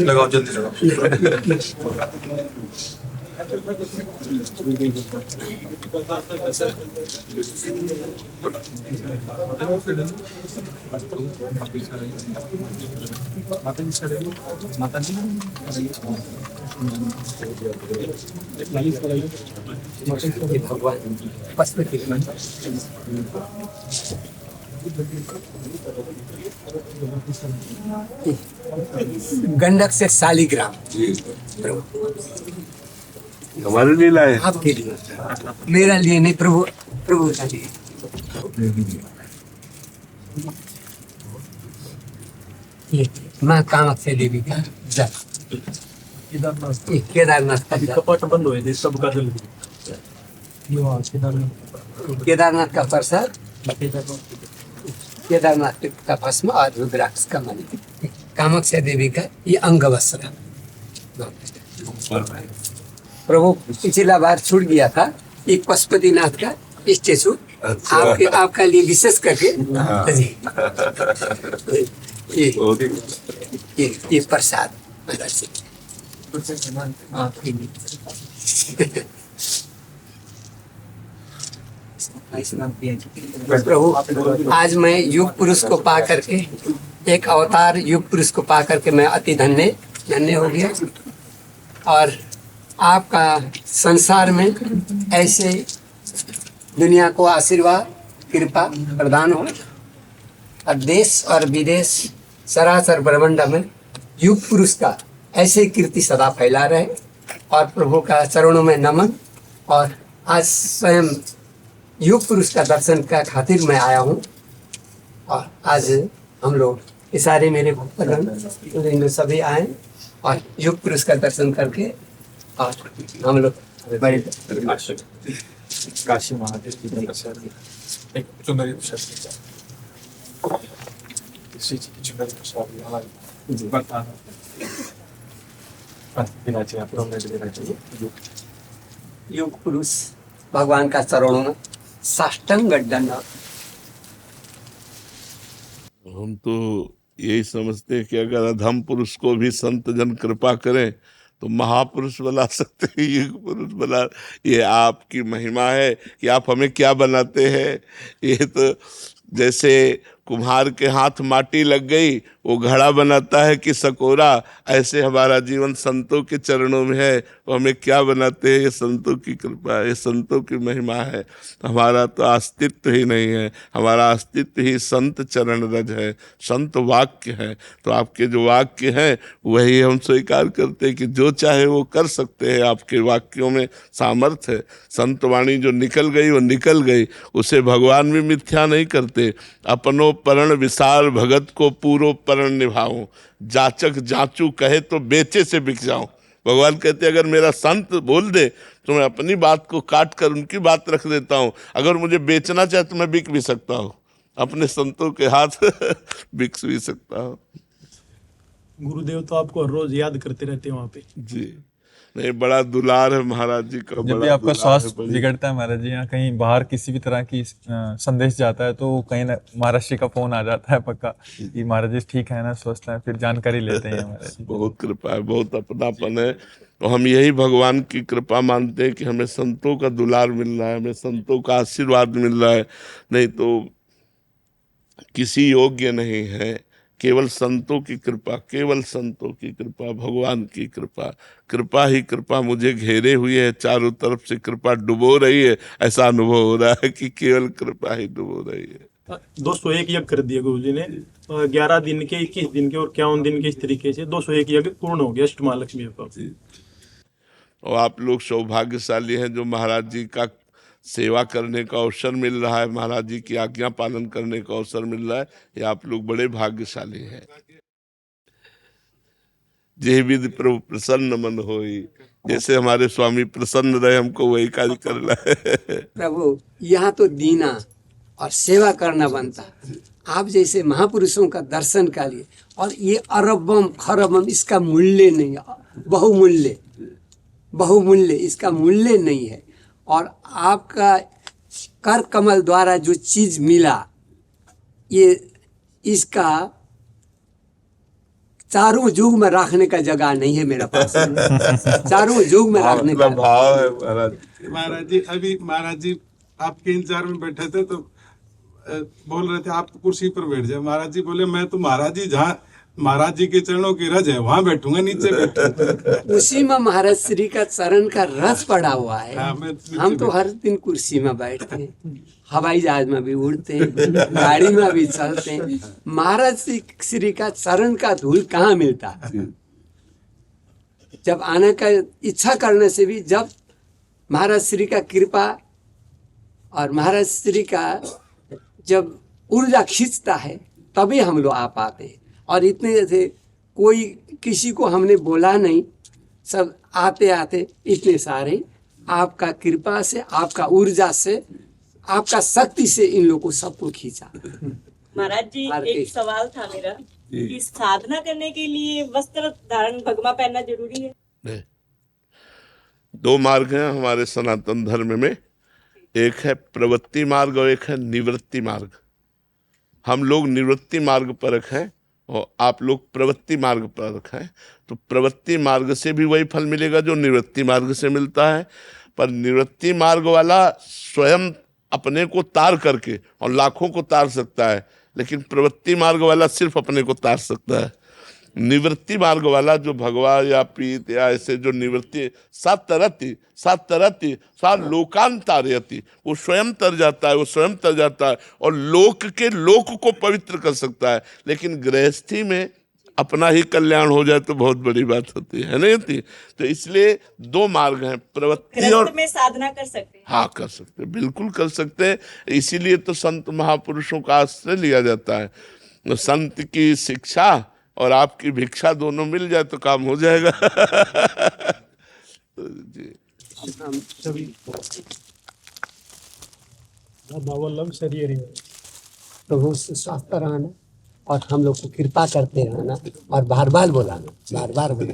लगाओ जल्दी लगाओ। भगवान गंडक से शालिग्राम हमारे लिए लाए। आपके लिए, मेरा लिए नहीं, प्रभु प्रभु का लिए। ये माँ कामाख्या देवी का जप, ये केदारनाथ का जप। कपाट बंद हुए थे सब का जल। केदारनाथ का प्रसाद, केदारनाथ का भस्म और रुद्राक्ष का मणि, कामाख्या देवी का ये अंग वस्त्र। प्रभु पिछला बार छूट गया था एक पशुपतिनाथ का स्टेचू, आपका लिए विशेष करके जी। ये प्रसाद प्रभु, आज मैं युग पुरुष को पा करके, एक अवतार युग पुरुष को पा करके मैं अति धन्य हो गया। और आपका संसार में ऐसे दुनिया को आशीर्वाद कृपा प्रदान हो, और देश और विदेश सरासर ब्रह्मांड में युग पुरुष का ऐसे कीर्ति सदा फैला रहे। और प्रभु का चरणों में नमन। और आज स्वयं युग पुरुष का दर्शन का खातिर मैं आया हूँ। और आज हम लोग ये सारे मेरे भक्तगण सभी आए और युग पुरुष का दर्शन करके, और हम लोग बड़े काशी महादेव की एक चुनरी युग पुरुष भगवान का चरणों में साष्टांग दंडवत। हम तो यही समझते हैं कि अगर अधम पुरुष को भी संत जन कृपा करें तो महापुरुष बना सकते हैं, युग पुरुष बना। ये आपकी महिमा है कि आप हमें क्या बनाते हैं। ये तो जैसे कुम्हार के हाथ माटी लग गई, वो घड़ा बनाता है कि सकोरा, ऐसे हमारा जीवन संतों के चरणों में है। वो हमें क्या बनाते हैं, ये संतों की कृपा है, ये संतों की महिमा है। हमारा तो अस्तित्व ही नहीं है, हमारा अस्तित्व ही संत चरण रज है, संत वाक्य है। तो आपके जो वाक्य हैं वही हम स्वीकार करते हैं कि जो चाहे वो कर सकते हैं। आपके वाक्यों में सामर्थ्य है। संत वाणी जो निकल गई वो निकल गई, उसे भगवान भी मिथ्या नहीं करते। अपनो परण विसार भगत को पूरो परण निभाऊं, जाचक जाचू कहे तो बेचे से बिक जाऊं। भगवान कहते अगर मेरा संत बोल दे तो मैं अपनी बात को काट कर उनकी बात रख देता हूं। अगर मुझे बेचना चाहे तो मैं बिक भी सकता हूं, अपने संतों के हाथ बिक भी सकता हूं। गुरुदेव तो आपको रोज याद करते रहते हैं वहाँ पे जी। नहीं, बड़ा दुलार है महाराज जी का। जब भी आपका स्वास्थ्य बिगड़ता है महाराज जी, यहाँ कहीं बाहर किसी भी तरह की संदेश जाता है तो कहीं ना महाराज जी का फोन आ जाता है पक्का कि महाराज जी ठीक है ना, स्वस्थ है, फिर जानकारी लेते हैं महाराज जी। बहुत कृपा है, बहुत अपनापन है। तो हम यही भगवान की कृपा मानते हैं कि हमें संतों का दुलार मिल रहा है, हमें संतों का आशीर्वाद मिल रहा है। नहीं तो किसी योग्य नहीं है, केवल संतों की कृपा, केवल संतों की कृपा, भगवान की कृपा। कृपा ही कृपा मुझे घेरे हुई है, चारों तरफ से कृपा डुबो रही है। ऐसा अनुभव हो रहा है कि केवल कृपा ही डुबो रही है। 201 यज्ञ कर दिया गुरु जी ने, 11 दिन के, 21 दिन के और 51 दिन के, इस तरीके से 201 यज्ञ पूर्ण हो गया अष्टमहालक्ष्मी का। और आप लोग सौभाग्यशाली हैं जो महाराज जी का सेवा करने का अवसर मिल रहा है, महाराज जी की आज्ञा पालन करने का अवसर मिल रहा है। ये आप लोग बड़े भाग्यशाली हैं। जे विधि प्रभु प्रसन्न मन होई। जैसे हमारे स्वामी प्रसन्न रहे, हमको वही कार्य करना है। प्रभु यहाँ तो दीना और सेवा करना बनता। आप जैसे महापुरुषों का दर्शन का लिए, और ये अरबम खरबम इसका मूल्य नहीं, बहुमूल्य बहुमूल्य इसका मूल्य नहीं है। और आपका कर कमल द्वारा जो चीज मिला, ये इसका चारों युग में रखने का जगह नहीं है मेरे पास। चारों युग में रखने का भाव है महाराज। महाराज जी, अभी महाराज जी आपके इंतजार में बैठे थे तो बोल रहे थे आप कुर्सी पर बैठ जाए। महाराज जी बोले मैं तो महाराज जी जहाँ महाराज जी के चरणों की रज है वहां बैठूंगा, नीचे बैठूंगा। उसी में महाराज श्री का चरण का रस पड़ा हुआ है। हाँ, मैं नीचे हम तो हर दिन कुर्सी में बैठते हैं, हवाई जहाज में भी उड़ते हैं, गाड़ी में भी चलते हैं। महाराज श्री का चरण का धूल कहाँ मिलता है? जब आने का इच्छा करने से भी, जब महाराज श्री का कृपा और महाराज श्री का जब ऊर्जा खींचता है तभी हम लोग आ पाते हैं। और इतने जैसे कोई किसी को हमने बोला नहीं, सब आते आते इतने सारे आपका कृपा से, आपका ऊर्जा से, आपका शक्ति से इन लोगों को सबको खींचा। महाराज जी एक सवाल था मेरा कि साधना करने के लिए वस्त्र धारण भगवा पहनना जरूरी है? नहीं। दो मार्ग हैं हमारे सनातन धर्म में, एक है प्रवृत्ति मार्ग और एक है निवृत्ति मार्ग। हम लोग निवृत्ति मार्ग पर हैं और आप लोग प्रवृत्ति मार्ग पर हैं। तो प्रवृत्ति मार्ग से भी वही फल मिलेगा जो निवृत्ति मार्ग से मिलता है, पर निवृत्ति मार्ग वाला स्वयं अपने को तार करके और लाखों को तार सकता है, लेकिन प्रवृत्ति मार्ग वाला सिर्फ अपने को तार सकता है। निवृत्ति मार्ग वाला जो भगवा या पीत या ऐसे जो निवृत्ति सात लोकांतारयति, वो स्वयं तर जाता है, वो स्वयं तर जाता है और लोक के लोक को पवित्र कर सकता है। लेकिन गृहस्थी में अपना ही कल्याण हो जाए तो बहुत बड़ी बात होती है, नहीं होती? तो इसलिए दो मार्ग हैं, प्रवृत्ति और में साधना कर सकते हैं। हाँ, कर सकते हैं, बिल्कुल कर सकते हैं। इसीलिए तो संत महापुरुषों का आश्रय लिया जाता है। संत की शिक्षा और आपकी भिक्षा दोनों मिल जाए तो काम हो जाएगा। जी प्रभु से स्वस्थ रहना और हम लोग को कृपा करते रहना और बार बार बोलाना, बार बार बोलाना।